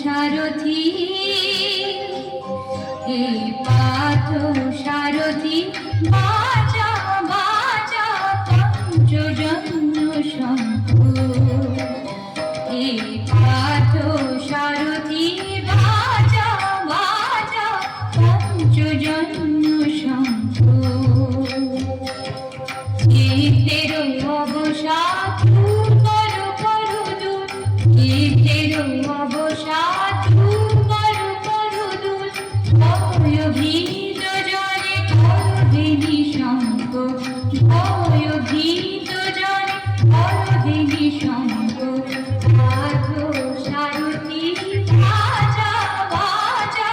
সারথি হে পার্থ সারথি বাজা বাজা পঞ্চজন্য শঙ্খ হে পার্থ সারথি বাজা বাজা পঞ্চজন্য শঙ্খ চিত্তের অবসাদ দূর করো করো দূর চিত্তের অবসাদ দূর করো করো দূর ভয়ভীত জনে করদিনী শঙ্খ ভয়ভীত জনে করদিনী শঙ্খ পার্থ সারথি বাজা বাজা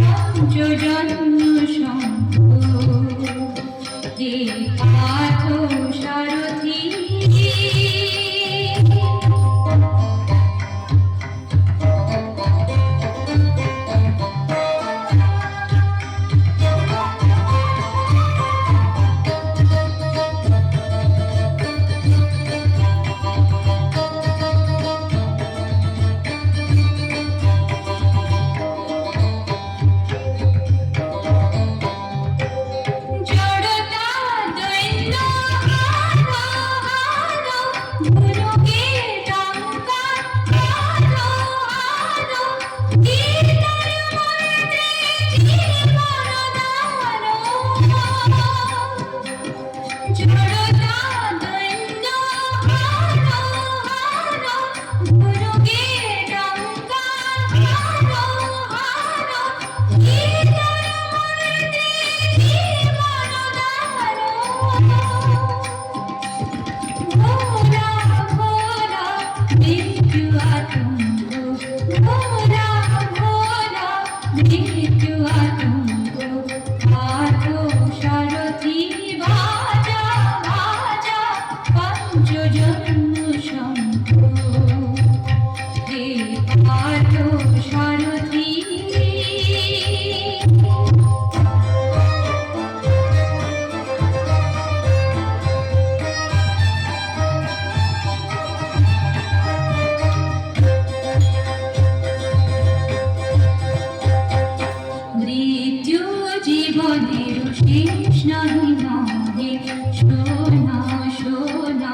পঞ্চজন্য শঙ্খ হে পার্থ সারথি শেষ নাহি নহে শোনা শোনা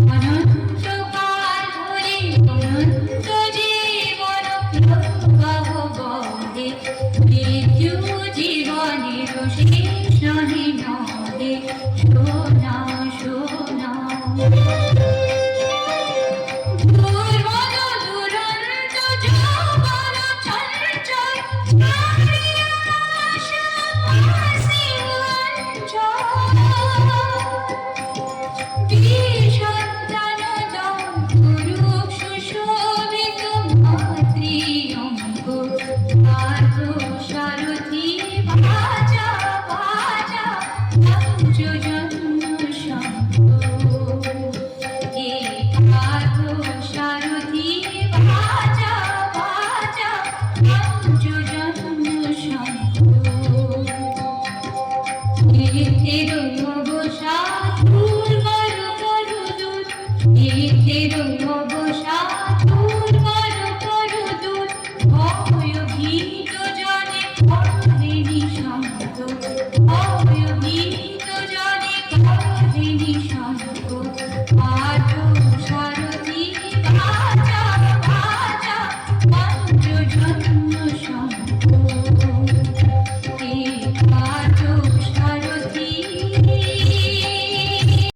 অনন্তকাল ধরে অনন্ত জীবন প্রবাহ বহে মৃত্যু জীবনের শেষ নাহি নহে শোনা শোনা Hero